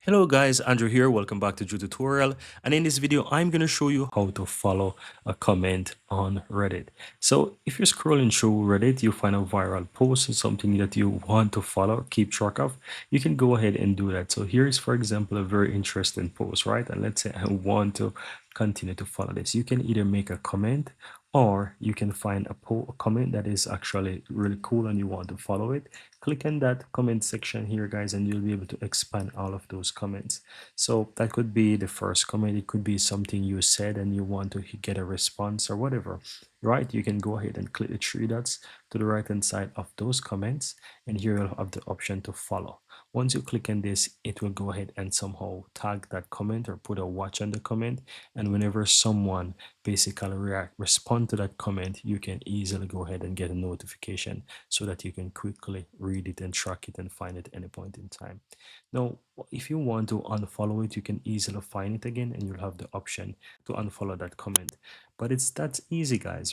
Hello guys, Andrew here. Welcome back to Drew Tutorial. And in this video, I'm going to show you how to follow a comment on Reddit. So if you're scrolling through Reddit, you find a viral post or something that you want to follow, keep track of, you can go ahead and do that. So here is, for example, a very interesting post, right? And let's say I want to continue to follow this. You can either make a comment or you can find a comment that is actually really cool and you want to follow it. Click on that comment section here, guys, and you'll be able to expand all of those comments. So that could be the first comment. It could be something you said and you want to get a response or whatever, right? You can go ahead and click the three dots to the right hand side of those comments, and here you'll have the option to follow. Once you click on this, it will go ahead and somehow tag that comment or put a watch on the comment, and whenever someone basically respond to that comment, you can easily go ahead and get a notification so that you can quickly read it and track it and find it at any point in time. Now, if you want to unfollow it, you can easily find it again and you'll have the option to unfollow that comment. But it's that easy, guys.